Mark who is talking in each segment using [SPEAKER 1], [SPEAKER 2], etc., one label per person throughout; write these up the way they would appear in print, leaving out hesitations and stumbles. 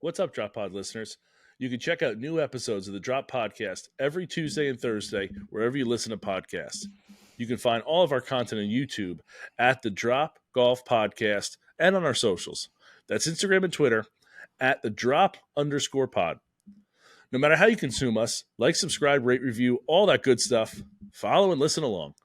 [SPEAKER 1] What's up, Drop Pod listeners? You can check out new episodes of the Drop Podcast every Tuesday and Thursday, wherever you listen to podcasts. You can find all of our content on YouTube at the Drop Golf Podcast and on our socials. That's Instagram and Twitter at the Drop_pod. No matter how you consume us, like, subscribe, rate, review, all that good stuff. Follow and listen along.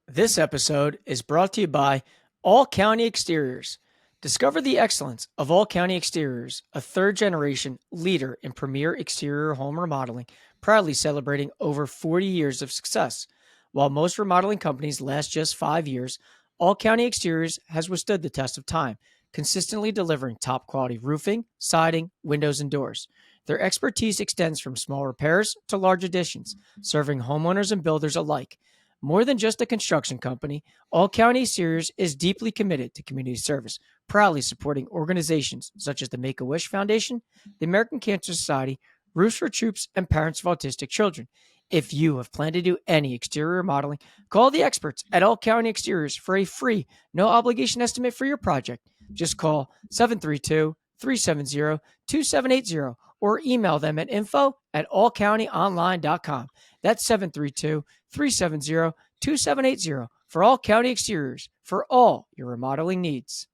[SPEAKER 2] This episode is brought to you by All County Exteriors. Discover the excellence of All County Exteriors, a third-generation leader in premier exterior home remodeling, proudly celebrating over 40 years of success. While most remodeling companies last just 5 years, All County Exteriors has withstood the test of time, consistently delivering top-quality roofing, siding, windows, and doors. Their expertise extends from small repairs to large additions, serving homeowners and builders alike. More than just a construction company, All County Exteriors is deeply committed to community service, proudly supporting organizations such as the Make-A-Wish Foundation, the American Cancer Society, Roofs for Troops, and Parents of Autistic Children. If you have planned to do any exterior remodeling, call the experts at All County Exteriors for a free, no-obligation estimate for your project. Just call 732-370-2780 or email them at info@allcountyonline.com. That's 732-370-2780 for All County Exteriors for all your remodeling needs.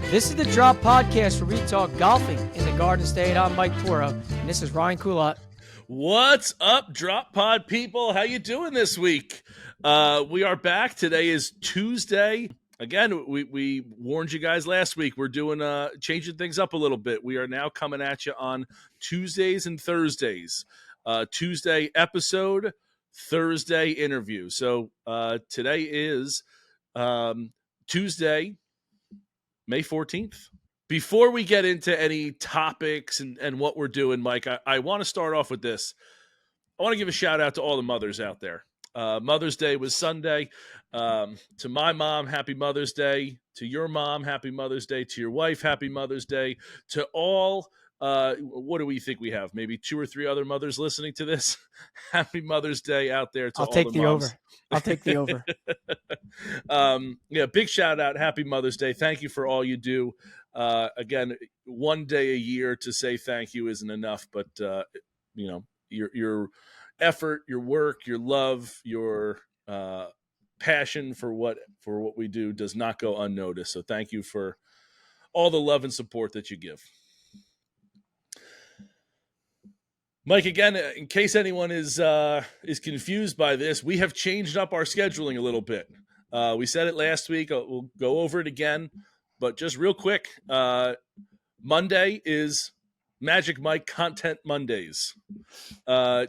[SPEAKER 2] This is the Drop Podcast where we talk golfing in the Garden State. I'm Mike Toro, and this is Ryan McCormick.
[SPEAKER 1] What's up, Drop Pod people? How you doing this week? We are back. Today is Tuesday. Again, we warned you guys last week. We're doing changing things up a little bit. We are now coming at you on Tuesdays and Thursdays. Tuesday episode, Thursday interview. So today is Tuesday, May 14th. Before we get into any topics and what we're doing, Mike, I want to start off with this. I want to give a shout out to all the mothers out there. Mother's Day was Sunday. To my mom, happy Mother's Day. To your mom, happy Mother's Day. To your wife, happy Mother's Day. To all, what do we think we have? Maybe 2 or 3 other mothers listening to this. Happy Mother's Day out there to all the moms.
[SPEAKER 2] I'll take the over.
[SPEAKER 1] Yeah, big shout out. Happy Mother's Day. Thank you for all you do. Again, one day a year to say thank you isn't enough, but your effort, your work, your love, your passion for what we do does not go unnoticed. So thank you for all the love and support that you give. Mike, again, in case anyone is confused by this, we have changed up our scheduling a little bit. We said it last week. We'll go over it again, but just real quick, Monday is Magic Mike Content Mondays.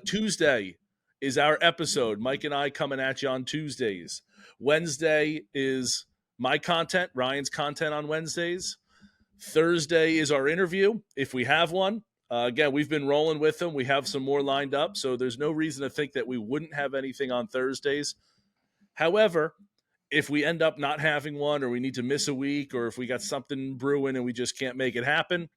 [SPEAKER 1] Tuesday is our episode. Mike and I coming at you on Tuesdays. Wednesday is my content, Ryan's content on Wednesdays. Thursday is our interview, if we have one. Again, we've been rolling with them. We have some more lined up, so there's no reason to think that we wouldn't have anything on Thursdays. However, if we end up not having one, or we need to miss a week, or if we got something brewing and we just can't make it happen,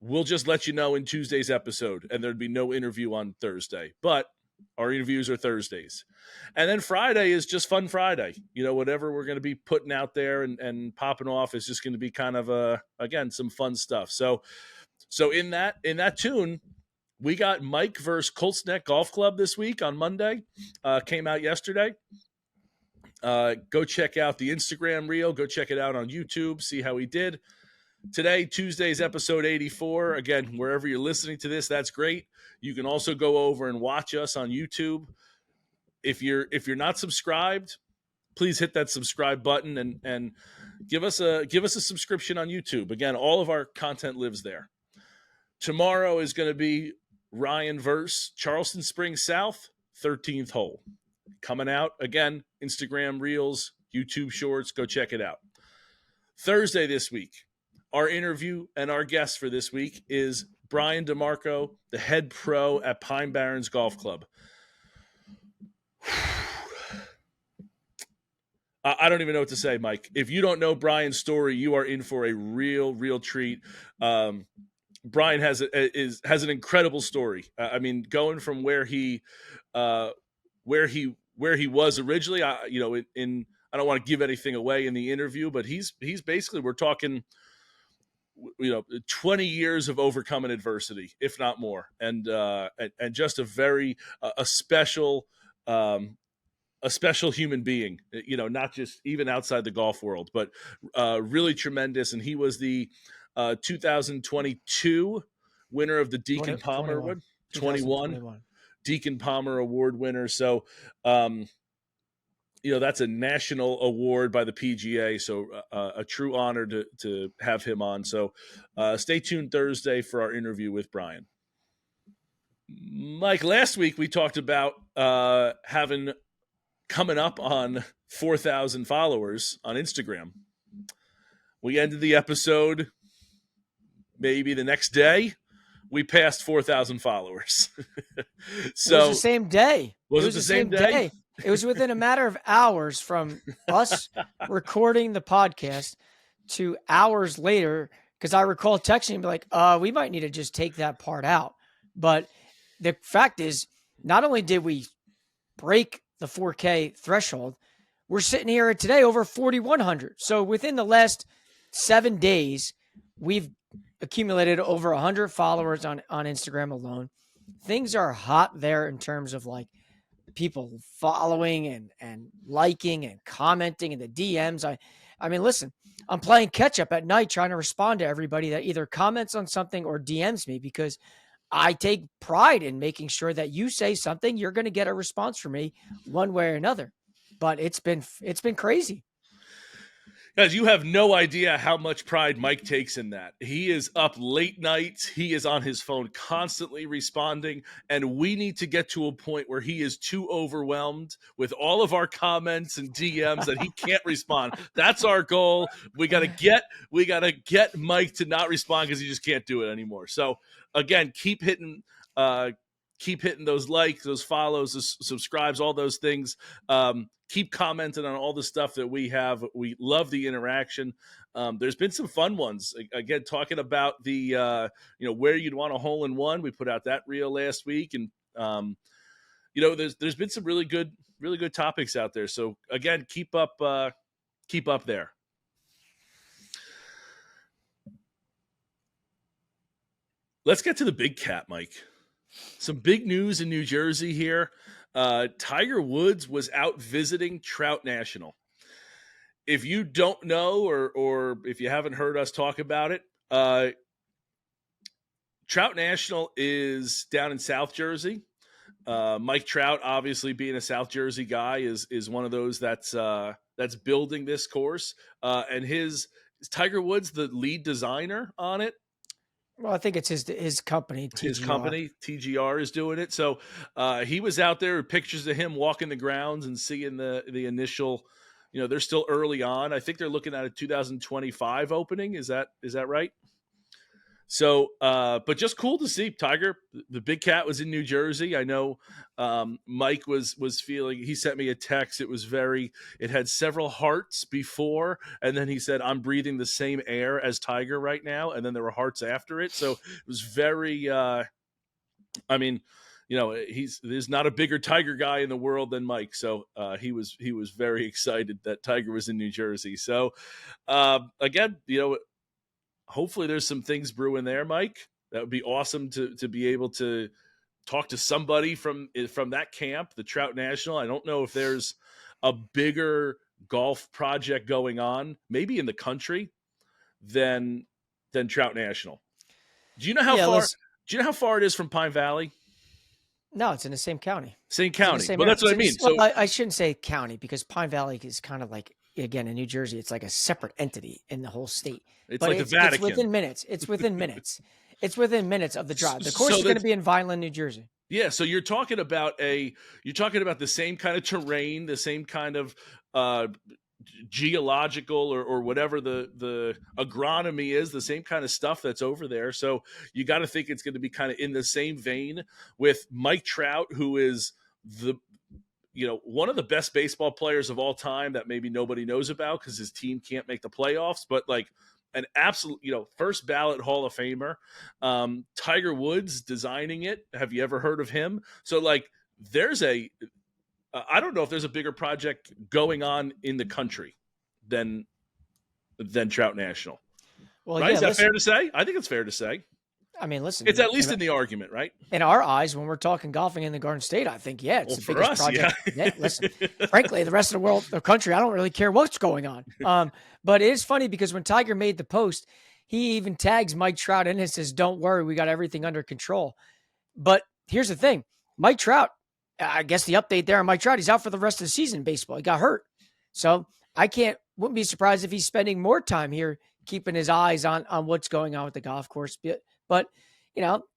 [SPEAKER 1] we'll just let you know in Tuesday's episode, and there'd be no interview on Thursday. But our interviews are Thursdays. And then Friday is just Fun Friday. Whatever we're going to be putting out there and popping off is just going to be kind of, again, some fun stuff. So in that tune, we got Mike versus Colts Neck Golf Club this week on Monday. Came out yesterday. Go check out the Instagram reel. Go check it out on YouTube. See how he did. Today, Tuesday's episode 84. Again, wherever you're listening to this, that's great. You can also go over and watch us on YouTube. If you're not subscribed, please hit that subscribe button and give us a subscription on YouTube. Again, all of our content lives there. Tomorrow is going to be Ryan versus Charleston Springs South, 13th hole. Coming out, again, Instagram Reels, YouTube Shorts. Go check it out. Thursday this week, our interview and our guest for this week is Brian DeMarco, the head pro at Pine Barrens Golf Club. I don't even know what to say, Mike. If you don't know Brian's story, you are in for a real treat. Brian has an incredible story. I mean, going from where he was originally, I don't want to give anything away in the interview, but he's basically, we're talking, 20 years of overcoming adversity, if not more, and just a very a special human being, not just even outside the golf world, but really tremendous. And he was the 2022 winner of the Deacon Palmer Award. 21 Deacon Palmer Award winner. So, that's a national award by the PGA. So a true honor to have him on. So stay tuned Thursday for our interview with Brian. Mike, last week we talked about coming up on 4,000 followers on Instagram. We ended the episode maybe the next day. We passed 4,000 followers. So
[SPEAKER 2] it was the same day.
[SPEAKER 1] Was it the same day?
[SPEAKER 2] It was within a matter of hours from us recording the podcast to hours later, because I recall texting and be like, we might need to just take that part out. But the fact is, not only did we break the 4K threshold, we're sitting here today over 4,100. So within the last 7 days, we've accumulated over 100 followers on Instagram alone. Things are hot there in terms of like people following and liking and commenting in the DMs. I mean, listen, I'm playing catch up at night trying to respond to everybody that either comments on something or DMs me, because I take pride in making sure that you say something, you're going to get a response from me one way or another. But it's been crazy.
[SPEAKER 1] Guys, you have no idea how much pride Mike takes in that. He is up late nights. He is on his phone constantly responding, and we need to get to a point where he is too overwhelmed with all of our comments and DMs that he can't respond. That's our goal. We got to get Mike to not respond because he just can't do it anymore. So again, keep hitting those likes, those follows, those subscribes, all those things. Keep commenting on all the stuff that we have. We love the interaction. There's been some fun ones. Again, talking about the, where you'd want a hole in one. We put out that reel last week, and there's been some really good topics out there. So again, keep up there. Let's get to the big cat, Mike. Some big news in New Jersey here. Tiger Woods was out visiting Trout National. If you don't know, or if you haven't heard us talk about it, Trout National is down in South Jersey. Mike Trout, obviously being a South Jersey guy, is one of those that's building this course. And is Tiger Woods the lead designer on it?
[SPEAKER 2] Well, I think it's his company, TGR.
[SPEAKER 1] His company, TGR, is doing it. So he was out there with pictures of him walking the grounds and seeing the initial, they're still early on. I think they're looking at a 2025 opening. Is that right? So, but just cool to see Tiger. The big cat was in New Jersey. I know Mike was feeling, he sent me a text. It had several hearts before. And then he said, I'm breathing the same air as Tiger right now. And then there were hearts after it. So it was very, there's not a bigger Tiger guy in the world than Mike. So he was very excited that Tiger was in New Jersey. So again, hopefully there's some things brewing there, Mike. That would be awesome to be able to talk to somebody from that camp, the Trout National. I don't know if there's a bigger golf project going on, maybe in the country, than Trout National. Do you know how far it is from Pine Valley?
[SPEAKER 2] No, it's in the same county.
[SPEAKER 1] Same county. Well, that's what I mean.
[SPEAKER 2] So I shouldn't say county, because Pine Valley is kind of like, again, in New Jersey, it's like a separate entity in the whole state.
[SPEAKER 1] It's like the Vatican.
[SPEAKER 2] It's within minutes. It's within minutes of the drive. The course is going to be in Vineland, New Jersey.
[SPEAKER 1] Yeah, so you're talking about the same kind of terrain, the same kind of geological or whatever the agronomy is, the same kind of stuff that's over there. So you got to think it's going to be kind of in the same vein with Mike Trout, who is one of the best baseball players of all time that maybe nobody knows about because his team can't make the playoffs, but like an absolute, first ballot Hall of Famer. Tiger Woods designing it. Have you ever heard of him? So like there's a I don't know if there's a bigger project going on in the country than Trout National.
[SPEAKER 2] Well,
[SPEAKER 1] Right?
[SPEAKER 2] yeah,
[SPEAKER 1] Is that fair
[SPEAKER 2] listen.
[SPEAKER 1] to say? I think it's fair to say.
[SPEAKER 2] I mean, listen.
[SPEAKER 1] It's at least in the argument, right?
[SPEAKER 2] In our eyes, when we're talking golfing in the Garden State, I think, yeah, it's
[SPEAKER 1] Well,
[SPEAKER 2] the
[SPEAKER 1] for
[SPEAKER 2] biggest
[SPEAKER 1] us, yeah.
[SPEAKER 2] project. Yeah, listen, frankly, the rest of the world, the country, I don't really care what's going on. But it is funny because when Tiger made the post, he even tags Mike Trout in and says, "Don't worry, we got everything under control." But here's the thing, Mike Trout, I guess the update there on Mike Trout, he's out for the rest of the season in baseball. He got hurt. So wouldn't be surprised if he's spending more time here, keeping his eyes on what's going on with the golf course. But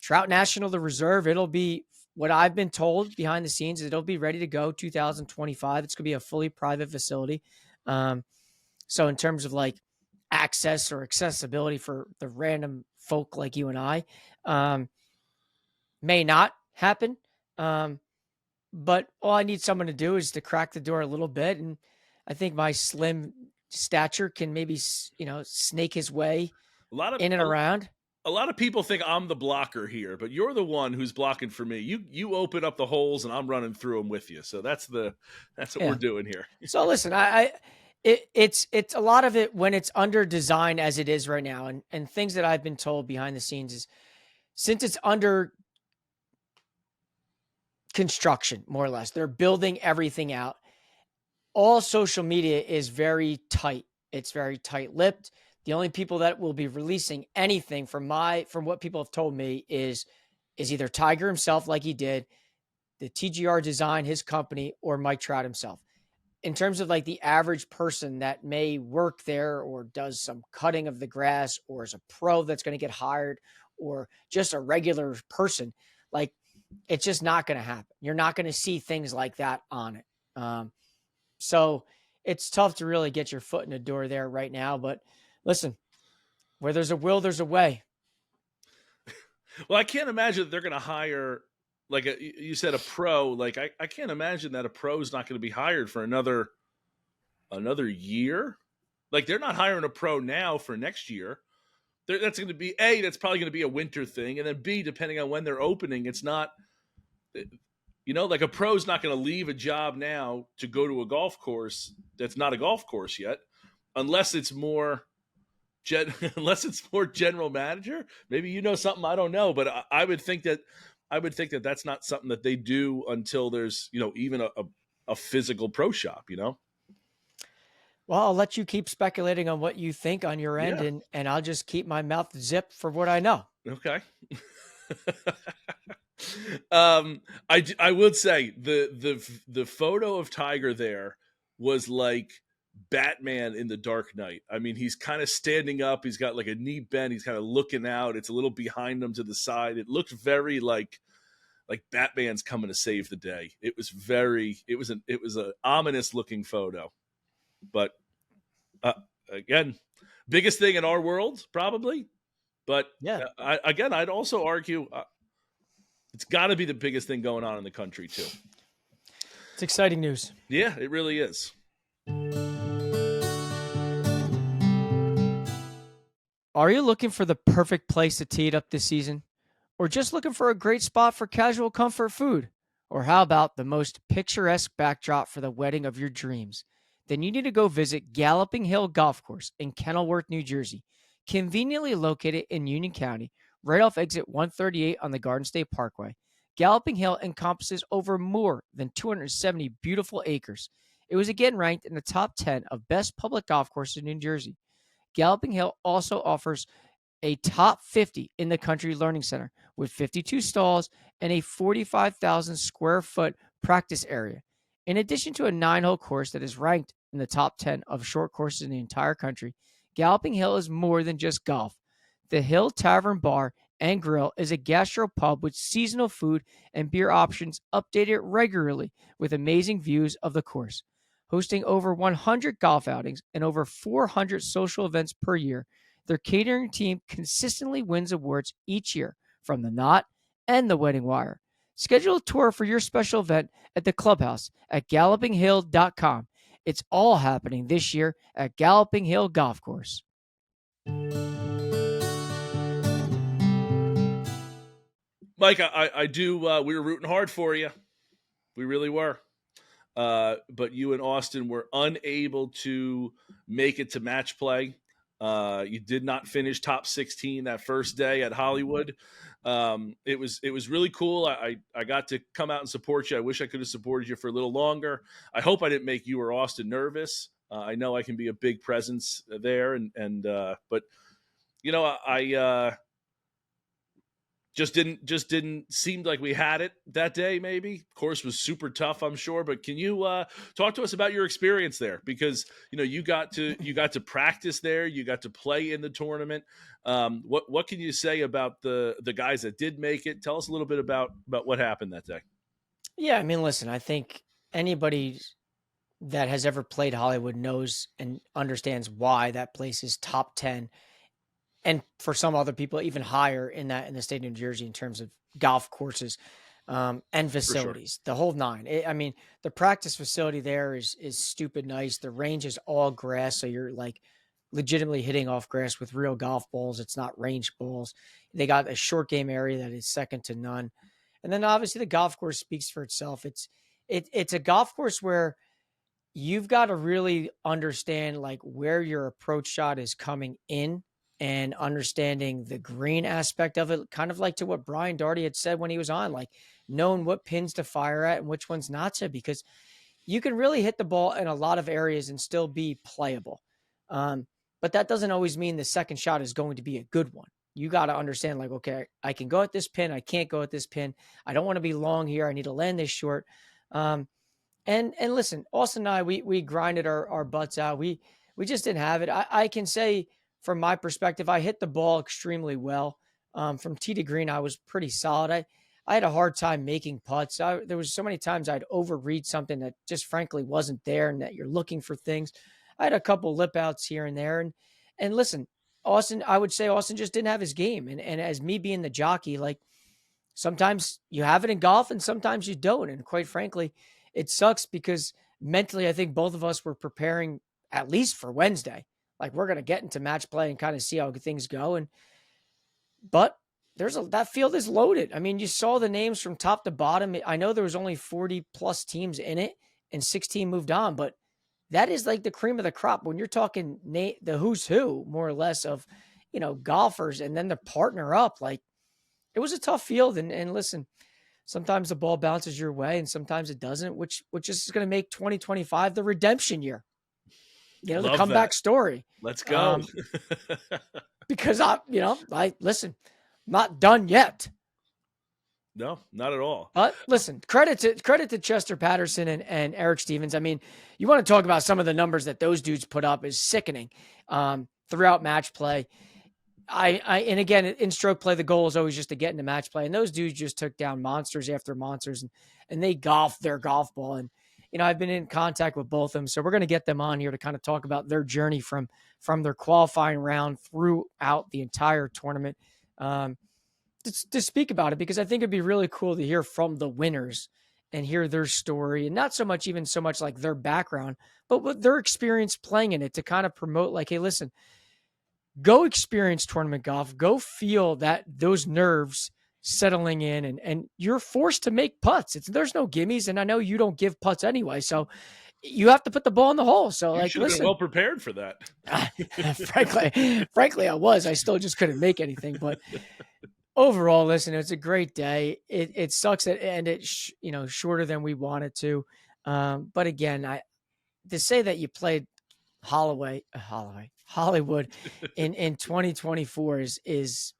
[SPEAKER 2] Trout National, the reserve, it'll be what I've been told behind the scenes. It'll be ready to go 2025. It's going to be a fully private facility. So in terms of like access or accessibility for the random folk like you and I, may not happen. But all I need someone to do is to crack the door a little bit. And I think my slim stature can maybe, snake his way in and around.
[SPEAKER 1] A lot of people think I'm the blocker here, but you're the one who's blocking for me. You open up the holes and I'm running through them with you. So that's what we're doing here.
[SPEAKER 2] So listen, it's a lot of it when it's under design as it is right now. And things that I've been told behind the scenes is since it's under construction, more or less, they're building everything out. All social media is very tight. It's very tight-lipped. The only people that will be releasing anything from what people have told me is either Tiger himself, like he did, the TGR Design, his company, or Mike Trout himself. In terms of like the average person that may work there or does some cutting of the grass or is a pro that's going to get hired or just a regular person, like it's just not going to happen. You're not going to see things like that on it. So it's tough to really get your foot in the door there right now. But listen, where there's a will, there's a way.
[SPEAKER 1] Well, I can't imagine that they're going to hire, like you said, a pro. Like I can't imagine that a pro is not going to be hired for another year. Like they're not hiring a pro now for next year. That's going to be that's probably going to be a winter thing, and then B, depending on when they're opening, it's not. Like a pro's not going to leave a job now to go to a golf course that's not a golf course yet, unless it's more general manager. Maybe you know something I don't know, but I would think that that's not something that they do until there's even a physical pro shop.
[SPEAKER 2] Well, I'll let you keep speculating on what you think on your end, and I'll just keep my mouth zipped for what I know.
[SPEAKER 1] Okay. I would say the photo of Tiger there was like Batman in the Dark Knight. I mean, he's kind of standing up. He's got like a knee bend. He's kind of looking out. It's a little behind him to the side. It looked very like Batman's coming to save the day. It was an ominous looking photo. But again, biggest thing in our world probably. But
[SPEAKER 2] yeah,
[SPEAKER 1] I'd also argue it's got to be the biggest thing going on in the country too.
[SPEAKER 2] It's exciting news.
[SPEAKER 1] Yeah, it really is.
[SPEAKER 2] Are you looking for the perfect place to tee it up this season? Or just looking for a great spot for casual comfort food? Or how about the most picturesque backdrop for the wedding of your dreams? Then you need to go visit Galloping Hill Golf Course in Kenilworth, New Jersey, conveniently located in Union County, right off exit 138 on the Garden State Parkway. Galloping Hill encompasses over more than 270 beautiful acres. It was again ranked in the top 10 of best public golf courses in New Jersey. Galloping Hill also offers a top 50 in the country learning center with 52 stalls and a 45,000 square foot practice area. In addition to a 9-hole course that is ranked in the top 10 of short courses in the entire country, Galloping Hill is more than just golf. The Hill Tavern Bar and Grill is a gastro pub with seasonal food and beer options updated regularly with amazing views of the course. Hosting over 100 golf outings and over 400 social events per year, their catering team consistently wins awards each year from the Knot and the Wedding Wire. Schedule a tour for your special event at the clubhouse at gallopinghill.com. It's all happening this year at Galloping Hill Golf Course.
[SPEAKER 1] Mike, I do. We were rooting hard for you. We really were. but you and Austin were unable to make it to match play. You did not finish top 16 that first day at Hollywood. It was really cool. I got to come out and support you. I wish I could have supported you for a little longer. I hope I didn't make you or Austin nervous. I know I can be a big presence there, but I just didn't seem like we had it that day. Maybe course was super tough, I'm sure. But can you talk to us about your experience there? Because you got to practice there, you got to play in the tournament. What can you say about the guys that did make it? Tell us a little bit about what happened that day.
[SPEAKER 2] Yeah, I mean, listen, I think anybody that has ever played Hollywood knows and understands why that place is top 10, and for some other people even higher in the state of New Jersey in terms of golf courses and facilities, the whole nine. I mean, the practice facility there is stupid nice. The range is all grass, so you're like legitimately hitting off grass with real golf balls. It's not range balls. They got a short game area that is second to none. And then obviously the golf course speaks for itself. It's a golf course where you've got to really understand like where your approach shot is coming in and understanding the green aspect of it, kind of like to what Brian Daugherty had said when he was on, like knowing what pins to fire at and which ones not to, because you can really hit the ball in a lot of areas and still be playable. But that doesn't always mean the second shot is going to be a good one. You got to understand like, okay, I can go at this pin. I can't go at this pin. I don't want to be long here. I need to land this short. And listen, Austin and I, we grinded our butts out. We just didn't have it. I can say from my perspective, I hit the ball extremely well. From tee to green, I was pretty solid. I had a hard time making putts. There was so many times I'd overread something that just frankly wasn't there and that you're looking for things. I had a couple lip outs here and there. And listen, Austin, I would say Austin just didn't have his game. And as me being the jockey, like sometimes you have it in golf and sometimes you don't. And quite frankly, it sucks because mentally, I think both of us were preparing at least for Wednesday. Like we're going to get into match play and kind of see how things go. But that field is loaded. I mean, you saw the names from top to bottom. I know there was only 40 plus teams in it and 16 moved on, but that is like the cream of the crop. When you're talking the who's who, more or less, of, golfers and then the partner up, like it was a tough field. And listen, sometimes the ball bounces your way and sometimes it doesn't, which is going to make 2025 the redemption year. The comeback story.
[SPEAKER 1] Let's go.
[SPEAKER 2] Because listen, not done yet.
[SPEAKER 1] No, not at all.
[SPEAKER 2] But listen, credit to Chester Patterson and Eric Stevens. I mean, you want to talk about some of the numbers that those dudes put up is sickening throughout match play. And again, in stroke play, the goal is always just to get into match play. And those dudes just took down monsters after monsters and they golfed their golf ball. And, I've been in contact with both of them. So we're going to get them on here to kind of talk about their journey from their qualifying round throughout the entire tournament. To speak about it, because I think it'd be really cool to hear from the winners and hear their story, and not so much like their background, but what their experience playing in it, to kind of promote like, hey, listen, go experience tournament golf, go feel those nerves settling in, and you're forced to make putts. There's no gimmies, and I know you don't give putts anyway, so you have to put the ball in the hole. So
[SPEAKER 1] you should have been well prepared for that.
[SPEAKER 2] frankly, I was. I still just couldn't make anything, but overall, listen, it's a great day. It sucks that it ended, shorter than we wanted to. But again, to say that you played Hollywood in 2024 is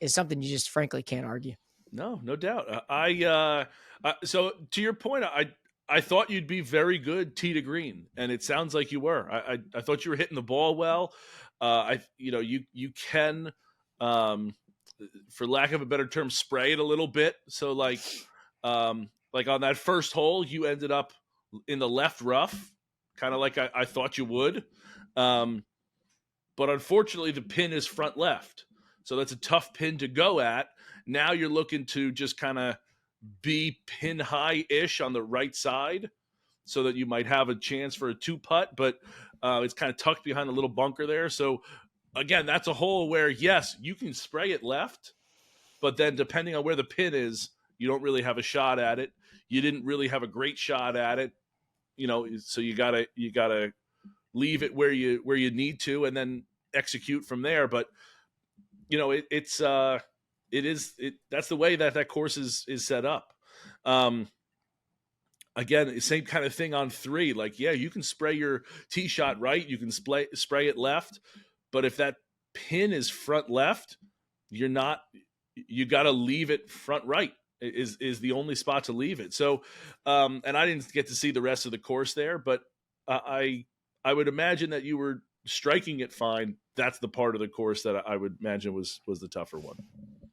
[SPEAKER 2] something you just frankly can't argue.
[SPEAKER 1] No doubt. So to your point, I thought you'd be very good tee to green, and it sounds like you were. I thought you were hitting the ball well. You can, for lack of a better term, spray it a little bit. So like on that first hole, you ended up in the left rough, kind of like I thought you would. But unfortunately, the pin is front left. So that's a tough pin to go at. Now you're looking to just kind of be pin high-ish on the right side so that you might have a chance for a two putt, but it's kind of tucked behind a little bunker there. So again, that's a hole where, yes, you can spray it left, but then depending on where the pin is, you don't really have a shot at it. You didn't really have a great shot at it. so you gotta leave it where you need to, and then execute from there. But that's the way that course is set up. Again, same kind of thing on 3. Like, yeah, you can spray your tee shot right, you can spray it left, but if that pin is front left, you got to leave it front right. Is the only spot to leave it. So, and I didn't get to see the rest of the course there, but I would imagine that you were striking it fine. That's the part of the course that I would imagine was the tougher one.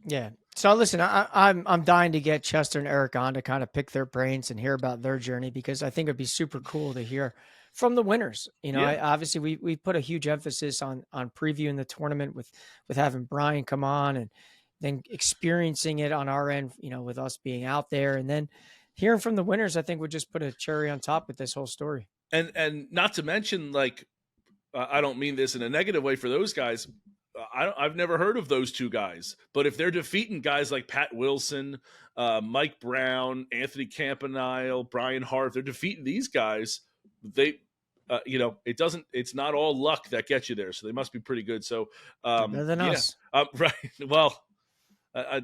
[SPEAKER 2] Yeah. So listen, I'm dying to get Chester and Eric on to kind of pick their brains and hear about their journey, because I think it'd be super cool to hear from the winners. Obviously we put a huge emphasis on previewing the tournament with having Brian come on, and then experiencing it on our end, with us being out there, and then hearing from the winners, I think would just put a cherry on top with this whole story.
[SPEAKER 1] And not to mention, like, I don't mean this in a negative way for those guys. I've never heard of those 2 guys, but if they're defeating guys like Pat Wilson, Mike Brown, Anthony Campanile, Brian Hart, they're defeating these guys. It's not all luck that gets you there. So they must be pretty good. So,
[SPEAKER 2] better than us.
[SPEAKER 1] Right. Well,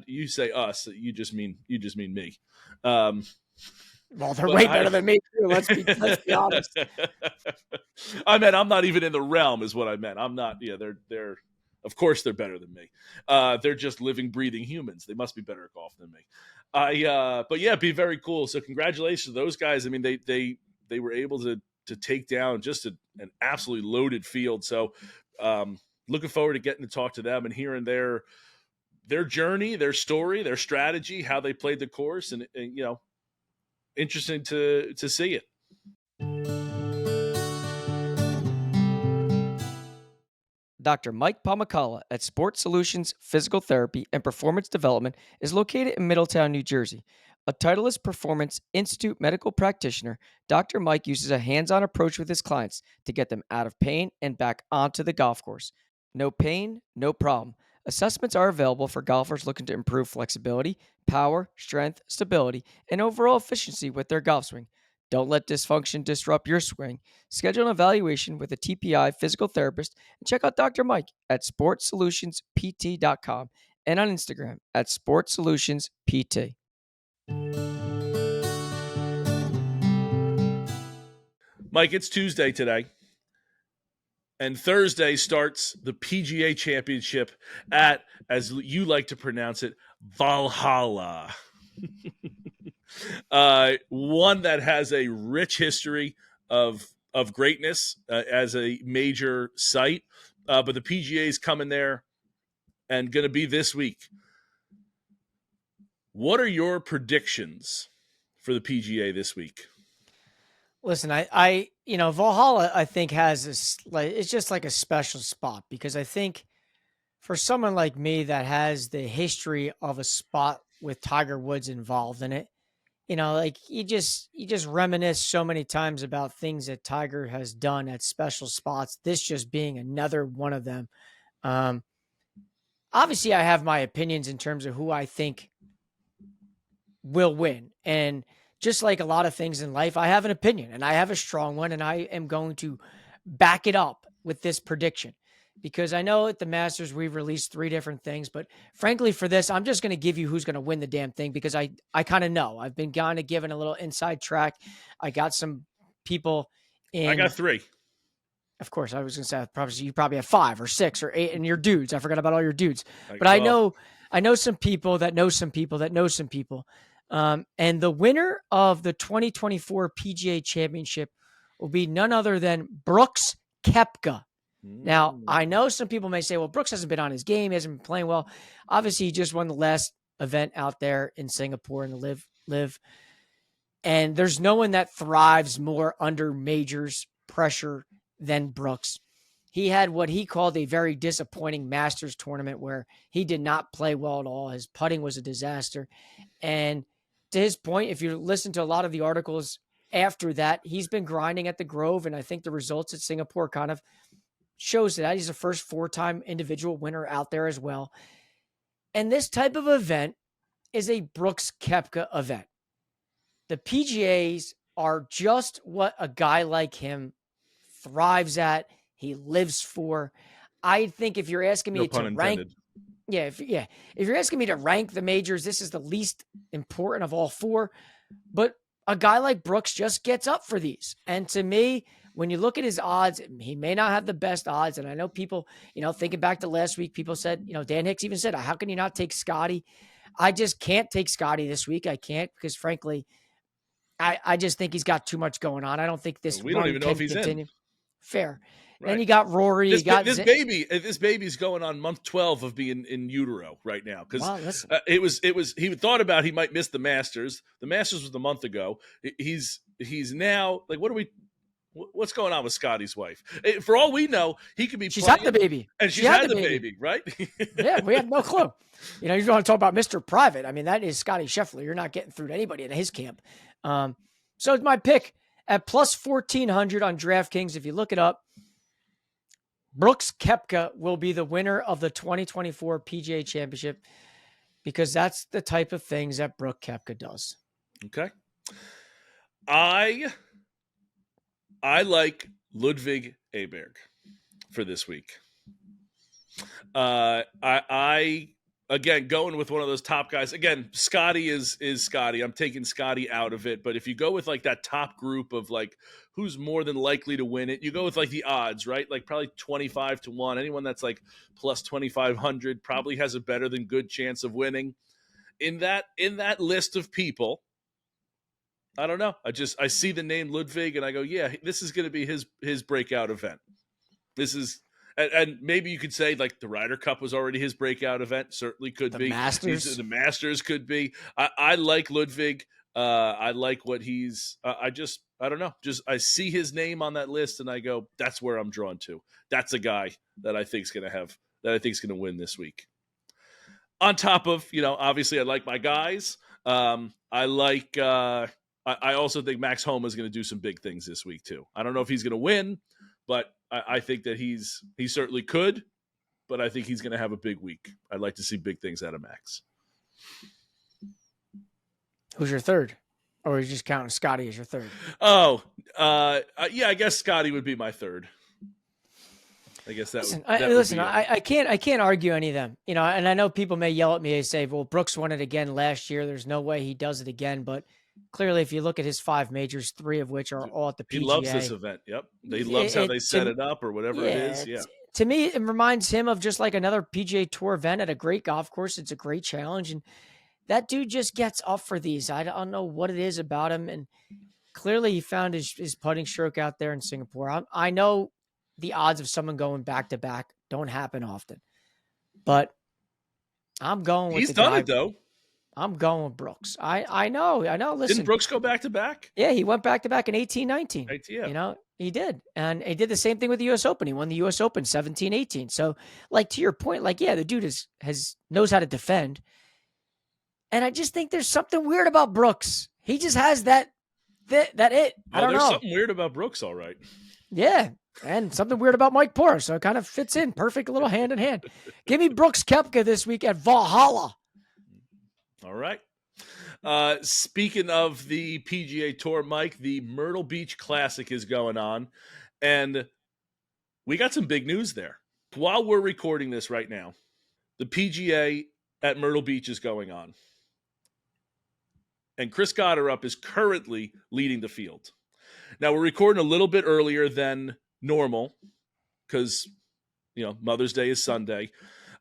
[SPEAKER 1] you say us, you just mean me.
[SPEAKER 2] Well, they're way better than me too. Let's be honest.
[SPEAKER 1] I meant I'm not even in the realm, is what I meant. I'm not. Yeah, they're. Of course, they're better than me. They're just living, breathing humans. They must be better at golf than me. But yeah, be very cool. So congratulations to those guys. I mean, they were able to take down just an absolutely loaded field. So looking forward to getting to talk to them and hearing their journey, their story, their strategy, how they played the course, and interesting to see it.
[SPEAKER 2] Dr. Mike Palmacala at Sports Solutions Physical Therapy and Performance Development is located in Middletown, New Jersey. A Titleist Performance Institute medical practitioner, Dr. Mike uses a hands-on approach with his clients to get them out of pain and back onto the golf course. No pain, no problem. Assessments are available for golfers looking to improve flexibility, power, strength, stability, and overall efficiency with their golf swing. Don't let dysfunction disrupt your swing. Schedule an evaluation with a TPI physical therapist and check out Dr. Mike at sportsolutionspt.com and on Instagram at sportsolutionspt.
[SPEAKER 1] Mike, it's Tuesday today, and Thursday starts the PGA Championship at, as you like to pronounce it, Valhalla. One that has a rich history of greatness as a major site, but the PGA is coming there and going to be this week. What are your predictions for the PGA this week?
[SPEAKER 2] Listen, I Valhalla, I think has this, like, it's just like a special spot, because I think for someone like me that has the history of a spot with Tiger Woods involved in it, like you just reminisce so many times about things that Tiger has done at special spots. This just being another one of them. Obviously, I have my opinions in terms of who I think will win, and just like a lot of things in life, I have an opinion, and I have a strong one, and I am going to back it up with this prediction. Because I know at the Masters, we've released 3 different things, but frankly for this, I'm just going to give you who's going to win the damn thing, because I kind of know. I've been kind of given a little inside track. I got some people in.
[SPEAKER 1] I got 3.
[SPEAKER 2] Of course, I was going to say you probably have 5 or 6 or 8, and your dudes. I forgot about all your dudes. But I know some people that know some people that know some people. And the winner of the 2024 PGA Championship will be none other than Brooks Koepka. Now, I know some people may say, well, Brooks hasn't been on his game. He hasn't been playing well. Obviously, he just won the last event out there in Singapore in the live. And there's no one that thrives more under majors pressure than Brooks. He had what he called a very disappointing Masters tournament where he did not play well at all. His putting was a disaster. And to his point, if you listen to a lot of the articles after that, he's been grinding at the Grove. And I think the results at Singapore kind of shows that he's the first 4-time individual winner out there as well. And this type of event is a Brooks Koepka event. The PGAs are just what a guy like him thrives at, he lives for. I think if you're asking me
[SPEAKER 1] No
[SPEAKER 2] to
[SPEAKER 1] pun
[SPEAKER 2] rank,
[SPEAKER 1] intended.
[SPEAKER 2] if you're asking me to rank the majors, this is the least important of all four. But a guy like Brooks just gets up for these. And to me, when you look at his odds, he may not have the best odds. And I know people, thinking back to last week, people said, Dan Hicks even said, how can you not take Scotty? I just can't take Scotty this week. I can't because, frankly, I just think he's got too much going on. I don't think this
[SPEAKER 1] We don't
[SPEAKER 2] run
[SPEAKER 1] even know
[SPEAKER 2] can
[SPEAKER 1] if he's
[SPEAKER 2] continue.
[SPEAKER 1] in.
[SPEAKER 2] Fair.
[SPEAKER 1] Right.
[SPEAKER 2] Then you got Rory.
[SPEAKER 1] This baby's going on month 12 of being in utero right now because he thought about he might miss the Masters. The Masters was a month ago. He's now like, what's going on with Scotty's wife? For all we know, he could be.
[SPEAKER 2] She's had the baby,
[SPEAKER 1] and she's had the baby, right?
[SPEAKER 2] Yeah, we have no clue. You want to talk about Mr. Private? I mean, that is Scotty Scheffler. You're not getting through to anybody in his camp. So it's my pick at plus 1,400 on DraftKings. If you look it up, Brooks Koepka will be the winner of the 2024 PGA Championship because that's the type of things that Brooks Koepka does.
[SPEAKER 1] Okay. I like Ludwig Aberg for this week. I again, going with one of those top guys. Again, Scotty is Scotty. I'm taking Scotty out of it. But if you go with like that top group of like who's more than likely to win it, you go with like the odds, right? Like probably 25-1. Anyone that's like plus 2,500 probably has a better than good chance of winning. In that list of people, I don't know. I see the name Ludwig and I go, yeah, this is going to be his breakout event. This is. And maybe you could say like the Ryder Cup was already his breakout event. Certainly could be.
[SPEAKER 2] The
[SPEAKER 1] Masters could be. I like Ludwig. I like what he's. I don't know. I see his name on that list, and I go, that's where I'm drawn to. That's a guy that I think's going to win this week. On top of obviously I like my guys. I like. I also think Max Homa is going to do some big things this week too. I don't know if he's going to win, but I think that he certainly could, but I think he's going to have a big week. I'd like to see big things out of Max.
[SPEAKER 2] Who's your third? Or are you just counting Scotty as your third?
[SPEAKER 1] Oh, yeah, I guess Scotty would be my third. I guess
[SPEAKER 2] I can't argue any of them. And I know people may yell at me and say, well, Brooks won it again last year. There's no way he does it again, but clearly, if you look at his 5 majors, 3 of which are all at the PGA.
[SPEAKER 1] He loves this event. Yep. He loves how they set it up or whatever it is. Yeah.
[SPEAKER 2] To me, it reminds him of just like another PGA Tour event at a great golf course. It's a great challenge. And that dude just gets up for these. I don't know what it is about him. And clearly, he found his putting stroke out there in Singapore. I know the odds of someone going back-to-back don't happen often. But I'm going with
[SPEAKER 1] He's done it, though.
[SPEAKER 2] I'm going with Brooks. I know. Listen,
[SPEAKER 1] didn't Brooks go back to back?
[SPEAKER 2] Yeah, he went back to back in 18-19.
[SPEAKER 1] Yeah.
[SPEAKER 2] He did. And he did the same thing with the US Open. He won the US Open 17-18. So like to your point, like, yeah, the dude knows how to defend. And I just think there's something weird about Brooks. He just has that it. I don't know.
[SPEAKER 1] There's something weird about Brooks, all right.
[SPEAKER 2] Yeah. And something weird about Mike Porter. So it kind of fits in. Perfect little hand in hand. Give me Brooks Koepka this week at Valhalla.
[SPEAKER 1] All right. Speaking of the PGA Tour, Mike, the Myrtle Beach Classic is going on, and we got some big news there. While we're recording this right now, the PGA at Myrtle Beach is going on, and Chris Gotterup is currently leading the field. Now, we're recording a little bit earlier than normal because, Mother's Day is Sunday.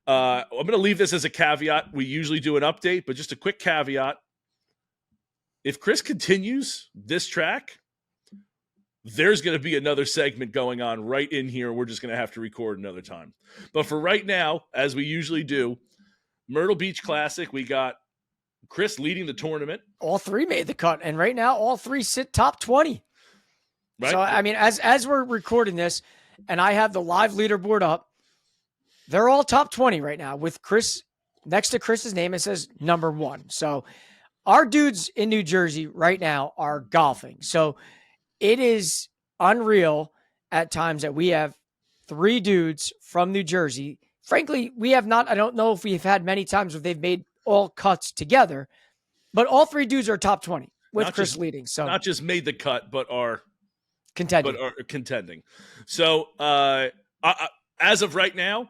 [SPEAKER 1] I'm going to leave this as a caveat. We usually do an update, but just a quick caveat. If Chris continues this track, there's going to be another segment going on right in here. We're just going to have to record another time. But for right now, as we usually do, Myrtle Beach Classic, we got Chris leading the tournament.
[SPEAKER 2] All 3 made the cut, and right now all 3 sit top 20.
[SPEAKER 1] Right.
[SPEAKER 2] So, I mean, as we're recording this, and I have the live leaderboard up, they're all top 20 right now with Chris next to Chris's name. It says number 1. So our dudes in New Jersey right now are golfing. So it is unreal at times that we have 3 dudes from New Jersey. Frankly, we have not, I don't know if we've had many times where they've made all cuts together, but all 3 dudes are top 20, with Chris leading. So
[SPEAKER 1] not just made the cut, but are contending. So as of right now,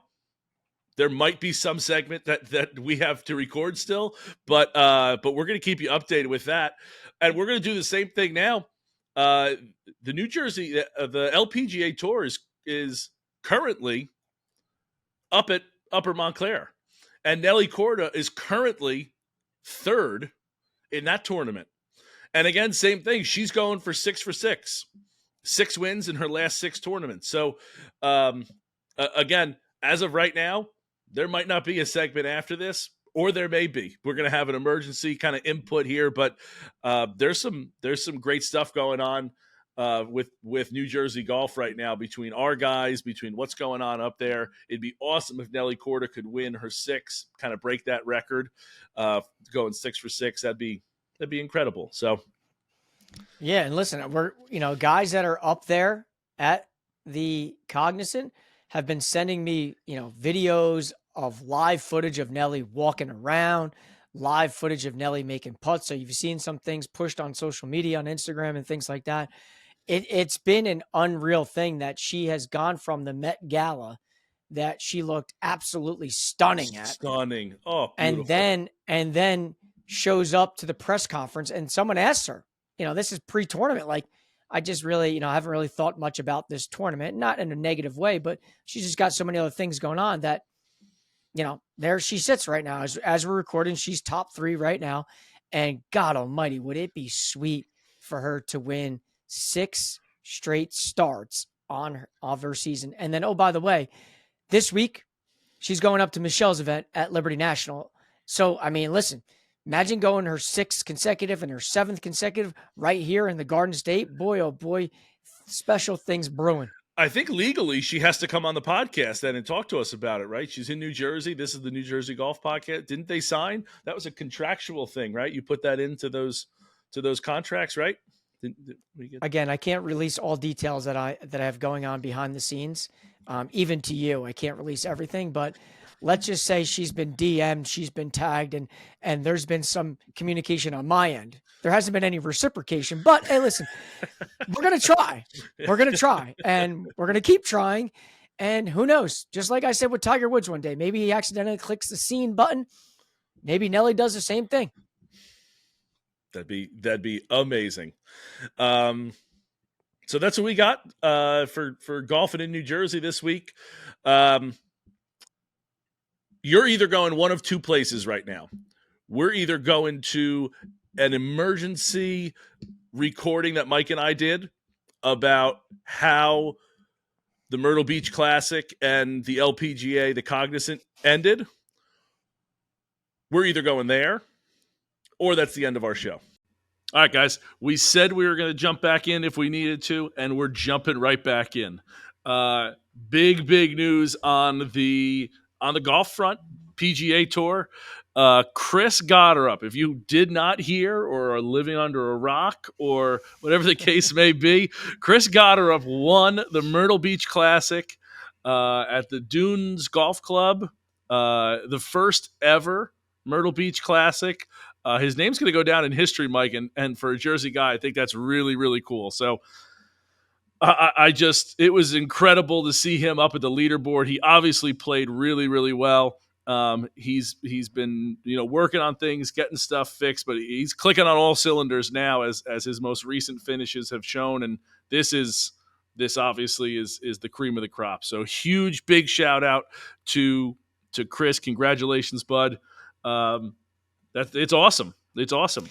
[SPEAKER 1] there might be some segment that we have to record still, but we're going to keep you updated with that, and we're going to do the same thing now. The New Jersey, the LPGA Tour is currently up at Upper Montclair, and Nelly Korda is currently third in that tournament. And again, same thing. She's going for 6 wins in her last 6 tournaments. So again, as of right now, there might not be a segment after this, or there may be. We're going to have an emergency kind of input here, but there's some great stuff going on with New Jersey golf right now, between our guys, between what's going on up there. It'd be awesome if Nelly Korda could win her 6, kind of break that record, going 6 for 6. That'd be incredible. So,
[SPEAKER 2] yeah, and listen, we're guys that are up there at the Cognizant have been sending me videos of live footage of Nelly walking around, live footage of Nelly making putts. So you've seen some things pushed on social media, on Instagram and things like that. It's been an unreal thing that she has gone from the Met Gala that she looked absolutely stunning at.
[SPEAKER 1] Stunning. Oh, beautiful.
[SPEAKER 2] And then shows up to the press conference, and someone asks her, this is pre-tournament. Like, I just really, I haven't really thought much about this tournament, not in a negative way, but she's just got so many other things going on that, there she sits right now. As we're recording, she's top 3 right now. And God almighty, would it be sweet for her to win 6 straight starts of her season. And then, oh, by the way, this week, she's going up to Michelle's event at Liberty National. So, I mean, listen, imagine going her 6th consecutive and her 7th consecutive right here in the Garden State. Boy, oh boy, special things brewing.
[SPEAKER 1] I think legally she has to come on the podcast then and talk to us about it, right? She's in New Jersey. This is the New Jersey Golf Podcast. Didn't they sign? That was a contractual thing, right? You put that into those contracts, right?
[SPEAKER 2] Again, I can't release all details that I have going on behind the scenes. Even to you, I can't release everything, but let's just say she's been DM'd, she's been tagged, and there's been some communication on my end. There hasn't been any reciprocation, but hey, listen, we're going to try. We're going to try, and we're going to keep trying. And who knows? Just like I said with Tiger Woods one day, maybe he accidentally clicks the scene button. Maybe Nelly does the same thing.
[SPEAKER 1] That'd be amazing. So that's what we got for golfing in New Jersey this week. You're either going one of 2 places right now. We're either going to an emergency recording that Mike and I did about how the Myrtle Beach Classic and the LPGA, the Cognizant, ended. We're either going there, or that's the end of our show. All right, guys, we said we were going to jump back in if we needed to, and we're jumping right back in. Big news on the golf front, PGA Tour. Chris Gotterup, if you did not hear or are living under a rock or whatever the case may be, Chris Gotterup won the Myrtle Beach Classic at the Dunes Golf Club, the first ever Myrtle Beach Classic. His name's going to go down in history, Mike, and for a Jersey guy, I think that's really, really cool. So it was incredible to see him up at the leaderboard. He obviously played really, really well. He's been, working on things, getting stuff fixed, but he's clicking on all cylinders now as his most recent finishes have shown. And this obviously is the cream of the crop. So huge, big shout out to Chris. Congratulations, bud. It's awesome. It's awesome.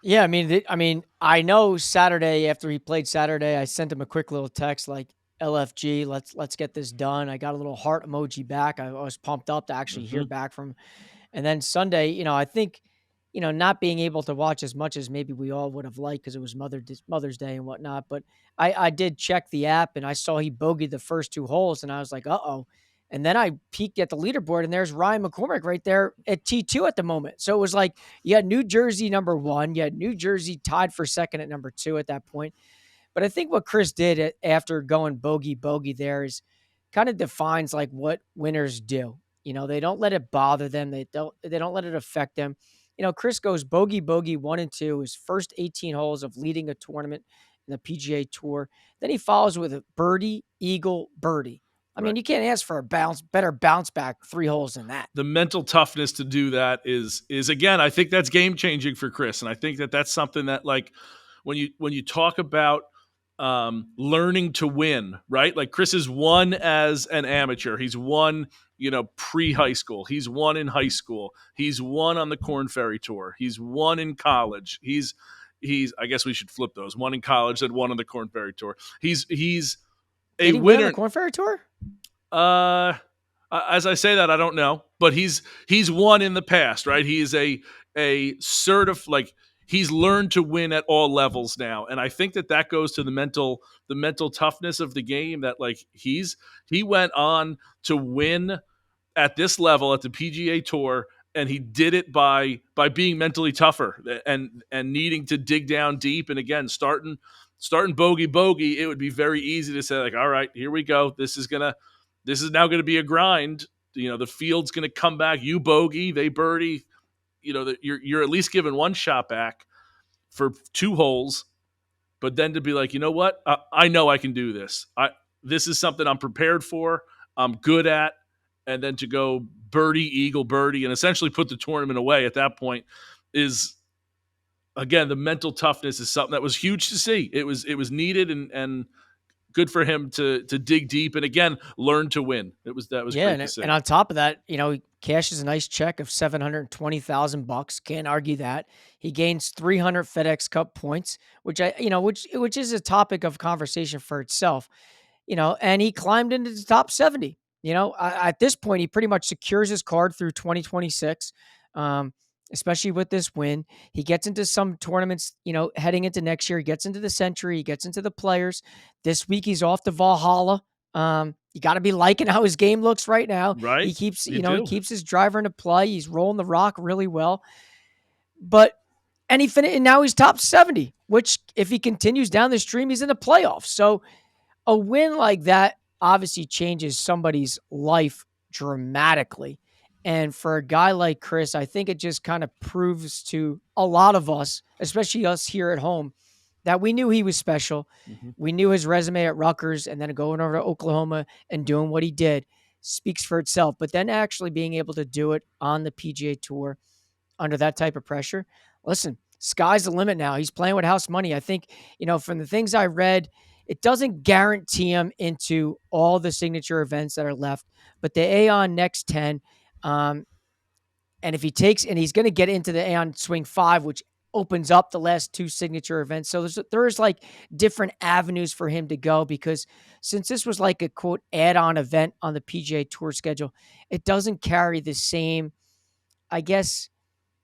[SPEAKER 2] Yeah, I mean, I know Saturday after he played Saturday, I sent him a quick little text like, LFG, let's get this done. I got a little heart emoji back. I was pumped up to actually hear back from him. And then Sunday, I think, not being able to watch as much as maybe we all would have liked because it was Mother's Day and whatnot. But I did check the app and I saw he bogeyed the first 2 holes and I was like, uh-oh. And then I peeked at the leaderboard and there's Ryan McCormick right there at T2 at the moment. So it was like, you had New Jersey number 1, you had New Jersey tied for second at number 2 at that point. But I think what Chris did after going bogey there is kind of defines like what winners do. They don't let it bother them. They don't let it affect them. Chris goes bogey, bogey, 1 and 2, his first 18 holes of leading a tournament in the PGA Tour. Then he follows with a birdie, eagle, birdie. I mean,
[SPEAKER 1] Right.
[SPEAKER 2] you can't ask for better bounce back 3 holes than that.
[SPEAKER 1] The mental toughness to do that is again, I think that's game changing for Chris, and I think that that's something that, like, when you talk about learning to win, right? Like, Chris has won as an amateur. He's won, pre high school. He's won in high school. He's won on the Corn Ferry Tour. He's won in college. He's I guess we should flip those. One in college and one on the Corn Ferry Tour. He's a
[SPEAKER 2] Did he win on
[SPEAKER 1] winner.
[SPEAKER 2] the Corn Ferry Tour?
[SPEAKER 1] As I say that, I don't know, but he's won in the past, right? He is a he's learned to win at all levels now, and I think that goes to the mental toughness of the game. That, like, he went on to win at this level at the PGA Tour, and he did it by being mentally tougher and needing to dig down deep. And again, starting bogey, it would be very easy to say, like, all right, here we go. This is now going to be a grind. The field's going to come back. You bogey, they birdie. You're at least given one shot back for 2 holes. But then to be like, you know what? I know I can do this. This is something I'm prepared for. I'm good at. And then to go birdie, eagle, birdie, and essentially put the tournament away at that point is, again, the mental toughness is something that was huge to see. It was needed and good for him to dig deep and, again, learn to win. That was great to see.
[SPEAKER 2] And on top of that, he cashes a nice check of $720,000. Can't argue that. He gains 300 FedEx Cup points, which which is a topic of conversation for itself. And he climbed into the top 70. At this point, he pretty much secures his card through 2026. Especially with this win. He gets into some tournaments, heading into next year. He gets into the Century. He gets into the Players. This week, he's off to Valhalla. You got to be liking how his game looks right now.
[SPEAKER 1] Right.
[SPEAKER 2] He keeps, he keeps his driver into play. He's rolling the rock really well. And now he's top 70, which, if he continues down the stream, he's in the playoffs. So a win like that obviously changes somebody's life dramatically. And for a guy like Chris, I think it just kind of proves to a lot of us, especially us here at home, that we knew he was special. Mm-hmm. We knew his resume at Rutgers, and then going over to Oklahoma and doing what he did speaks for itself. But then actually being able to do it on the PGA Tour under that type of pressure, listen, sky's the limit now. He's playing with house money. I think, from the things I read, it doesn't guarantee him into all the signature events that are left, but the Aon Next 10, and if he takes, and he's going to get into the Aon Swing 5, which opens up the last 2 signature events. So there's like different avenues for him to go, because since this was like a quote add-on event on the PGA Tour schedule, it doesn't carry the same, I guess,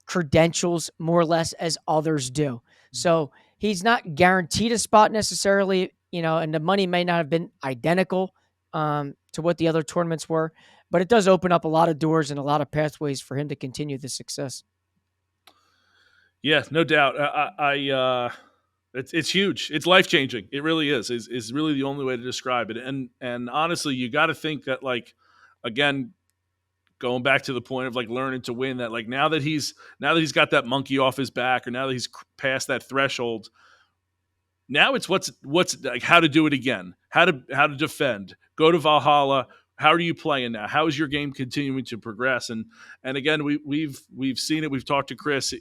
[SPEAKER 2] credentials more or less as others do. So he's not guaranteed a spot necessarily, and the money may not have been identical to what the other tournaments were, but it does open up a lot of doors and a lot of pathways for him to continue the success.
[SPEAKER 1] Yeah, no doubt. It's huge. It's life-changing. It really is. Is really the only way to describe it. And honestly, you got to think that, like, again, going back to the point of, like, learning to win, that, like, now that he's got that monkey off his back, or now that he's past that threshold, now it's what's like, how to do it again, how to defend, go to Valhalla. How are you playing now? How is your game continuing to progress? And again, we've seen it. We've talked to Chris.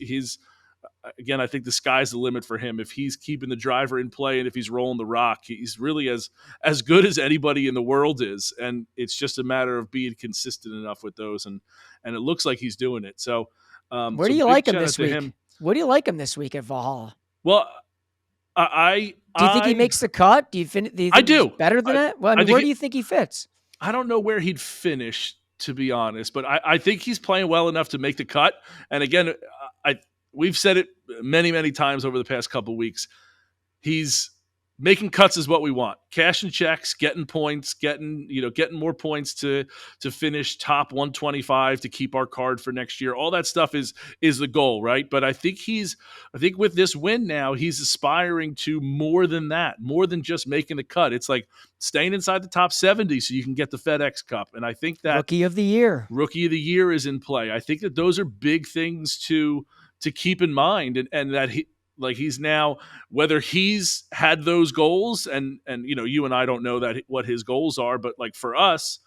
[SPEAKER 1] Again, I think the sky's the limit for him. If he's keeping the driver in play and if he's rolling the rock, he's really as good as anybody in the world is. And it's just a matter of being consistent enough with those. And it looks like he's doing it. So
[SPEAKER 2] where do you like him this week? What do you like him this week at Valhalla?
[SPEAKER 1] Well,
[SPEAKER 2] do you think he makes the cut? Do you think
[SPEAKER 1] I do.
[SPEAKER 2] He's better than that? Well, where do you think he fits?
[SPEAKER 1] I don't know where he'd finish, to be honest, but I think he's playing well enough to make the cut. And again, we've said it many, many times over the past couple of weeks. He's making cuts is what we want. Cash and checks, getting points, getting more points to finish top 125 to keep our card for next year. All that stuff is the goal, right? But I think with this win now, he's aspiring to more than that, more than just making the cut. It's like staying inside the top 70 so you can get the FedEx Cup. And I think that
[SPEAKER 2] Rookie of the Year
[SPEAKER 1] is in play. I think that those are big things to keep in mind, and that he's now, whether he's had those goals, and you and I don't know that what his goals are, but like for us,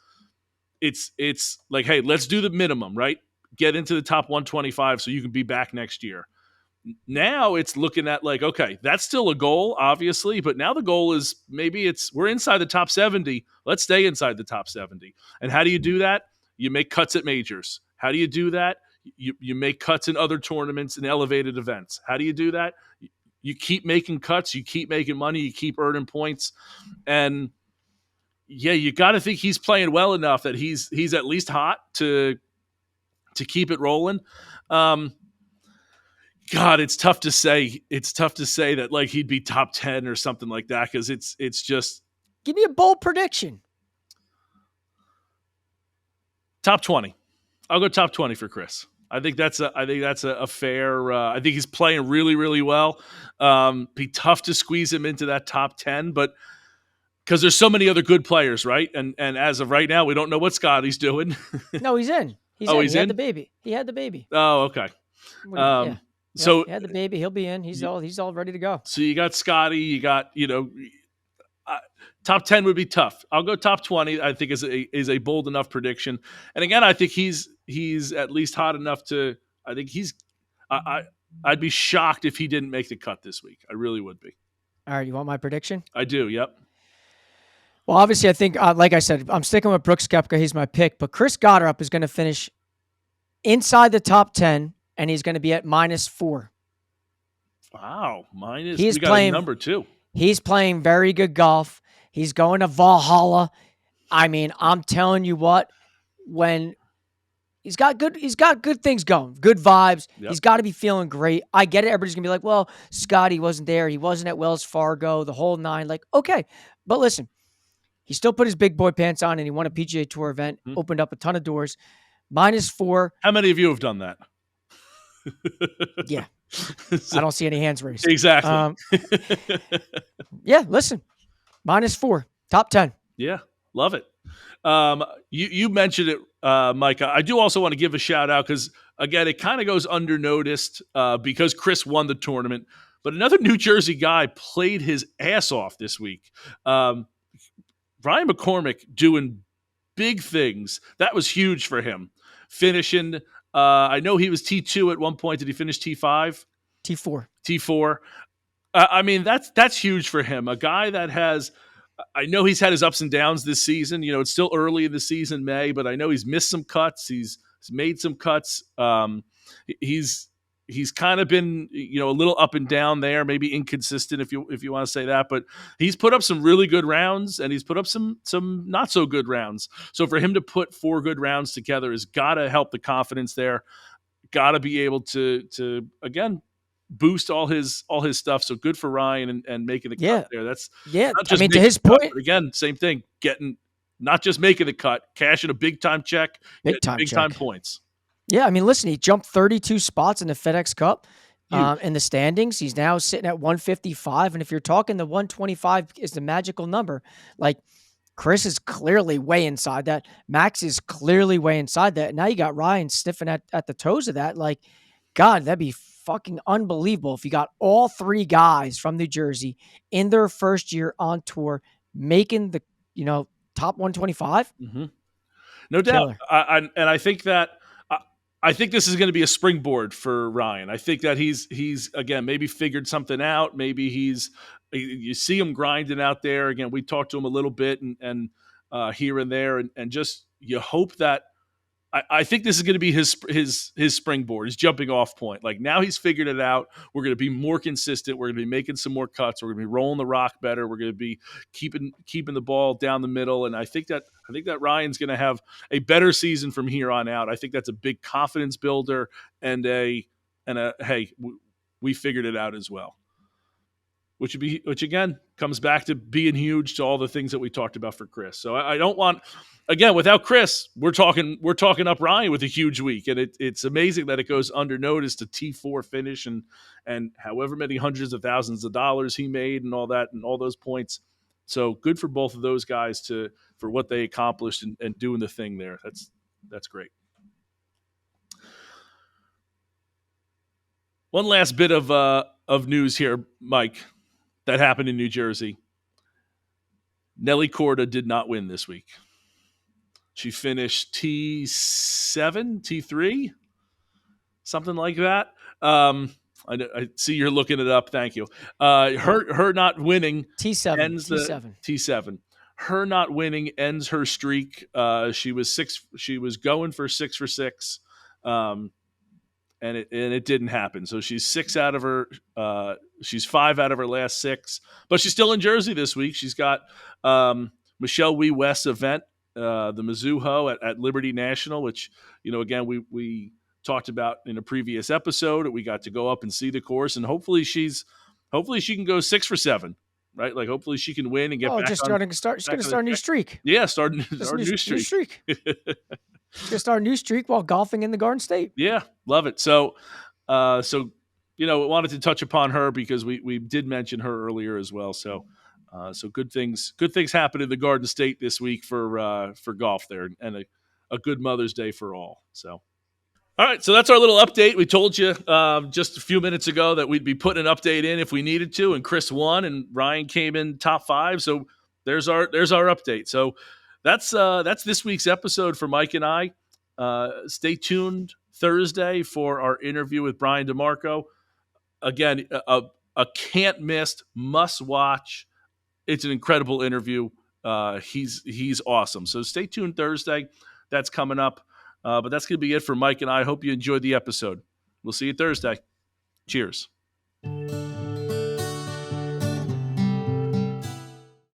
[SPEAKER 1] it's like, hey, let's do the minimum, right? Get into the top 125 so you can be back next year. Now it's looking at like, okay, that's still a goal, obviously, but now the goal is maybe we're inside the top 70. Let's stay inside the top 70. And how do you do that? You make cuts at majors. How do you do that? You make cuts in other tournaments and elevated events. How do you do that? You keep making cuts. You keep making money. You keep earning points. And yeah, you got to think he's playing well enough that he's at least hot to keep it rolling. God, it's tough to say. It's tough to say that like he'd be top 10 or something like that, because it's just.
[SPEAKER 2] Give me a bold prediction.
[SPEAKER 1] Top 20. I'll go top 20 for Chris. I think that's a fair. I think he's playing really, really well. Be tough to squeeze him into that top 10, but because there's so many other good players, right? And as of right now, we don't know what Scotty's doing.
[SPEAKER 2] No, he's in. He's
[SPEAKER 1] Oh,
[SPEAKER 2] in.
[SPEAKER 1] he's
[SPEAKER 2] He
[SPEAKER 1] in?
[SPEAKER 2] had the baby. He had the baby.
[SPEAKER 1] Oh, okay.
[SPEAKER 2] Yeah.
[SPEAKER 1] So
[SPEAKER 2] he had the baby. He'll be in. He's all ready to go.
[SPEAKER 1] So you got Scotty. You got top 10 would be tough. I'll go top 20. I think is a bold enough prediction. And again, I think he's at least hot enough to. I think I'd be shocked if he didn't make the cut this week. I really would be.
[SPEAKER 2] All right, you want my prediction?
[SPEAKER 1] I do. Yep.
[SPEAKER 2] Well, obviously, I think, like I said, I'm sticking with Brooks Koepka. He's my pick. But Chris Gotterup is going to finish inside the top 10, and he's going to be at -4.
[SPEAKER 1] Wow. Minus.
[SPEAKER 2] He's
[SPEAKER 1] we got
[SPEAKER 2] playing
[SPEAKER 1] a number 2.
[SPEAKER 2] He's playing very good golf. He's going to Valhalla. I mean, I'm telling you what, when he's got good things going, good vibes.
[SPEAKER 1] Yep.
[SPEAKER 2] He's got to be feeling great. I get it. Everybody's going to be like, well, Scotty wasn't there. He wasn't at Wells Fargo, the whole 9. Like, okay. But listen, he still put his big boy pants on and he won a PGA Tour event, opened up a ton of doors. -4.
[SPEAKER 1] How many of you have done that?
[SPEAKER 2] Yeah. I don't see any hands raised.
[SPEAKER 1] Exactly.
[SPEAKER 2] Yeah, listen, -4, top 10.
[SPEAKER 1] Yeah, love it. You mentioned it, Mike. I do also want to give a shout out because, again, it kind of goes undernoticed because Chris won the tournament. But another New Jersey guy played his ass off this week. Ryan McCormick doing big things. That was huge for him. Finishing, I know he was T2 at one point. Did he finish T5?
[SPEAKER 2] T4.
[SPEAKER 1] T4. I mean, that's huge for him. A guy that has, I know he's had his ups and downs this season. It's still early in the season, May, but I know he's missed some cuts. He's made some cuts. He's kind of been, a little up and down there, maybe inconsistent if you want to say that, but he's put up some really good rounds and he's put up some not so good rounds. So for him to put 4 good rounds together has got to help the confidence there. Got to be able to again boost all his stuff. So good for Ryan and making the cut there. That's not just
[SPEAKER 2] to his point,
[SPEAKER 1] again, same thing, getting not just making the cut, cashing a big time check, big time points.
[SPEAKER 2] Yeah, I mean, listen, he jumped 32 spots in the FedEx Cup in the standings. He's now sitting at 155. And if you're talking the 125 is the magical number, like Chris is clearly way inside that. Max is clearly way inside that. And now you got Ryan sniffing at the toes of that. Like, God, that'd be fucking unbelievable if you got all 3 guys from New Jersey in their first year on tour making the, top 125.
[SPEAKER 1] Mm-hmm. No doubt. I think that I think this is going to be a springboard for Ryan. I think that he's again maybe figured something out. Maybe you see him grinding out there again. We talked to him a little bit and here and there, and just you hope that. I think this is going to be his springboard, his jumping off point. Like now he's figured it out. We're going to be more consistent. We're going to be making some more cuts. We're going to be rolling the rock better. We're going to be keeping the ball down the middle. And I think that Ryan's going to have a better season from here on out. I think that's a big confidence builder and a hey, we figured it out as well. Which again comes back to being huge to all the things that we talked about for Chris. So I don't want, again, without Chris, we're talking up Ryan with a huge week, and it's amazing that it goes undernoticed to T4 finish and however many hundreds of thousands of dollars he made and all that and all those points. So good for both of those guys for what they accomplished and doing the thing there. That's great. One last bit of news here, Mike, that happened in New Jersey. Nelly Corda did not win this week. She finished T7, T3, something like that. I see you're looking it up. Thank you. Her not winning
[SPEAKER 2] T7.
[SPEAKER 1] ends the
[SPEAKER 2] T7.
[SPEAKER 1] T7. Her not winning ends her streak. She was six. She was going for 6 for 6, and it didn't happen. So she's 6 out of her. She's 5 out of her last 6, but she's still in Jersey this week. She's got Michelle Wee West's event, the Mizuho at Liberty National, which again we talked about in a previous episode. We got to go up and see the course, and hopefully she can go 6 for 7, right? Like hopefully she can win and get back.
[SPEAKER 2] She's going to start a new streak.
[SPEAKER 1] Yeah, start a new streak.
[SPEAKER 2] Just start a new streak while golfing in the Garden State.
[SPEAKER 1] Yeah, love it. So wanted to touch upon her because we did mention her earlier as well. So good things happen in the Garden State this week for golf there, and a good Mother's Day for all. So. All right, so that's our little update. We told you just a few minutes ago that we'd be putting an update in if we needed to, and Chris won, and Ryan came in top 5. So there's our update. So that's this week's episode for Mike and I. Stay tuned Thursday for our interview with Brian DeMarco. Again, a can't miss, must watch. It's an incredible interview. He's awesome. So stay tuned Thursday. That's coming up. But that's going to be it for Mike and I. Hope you enjoyed the episode. We'll see you Thursday. Cheers.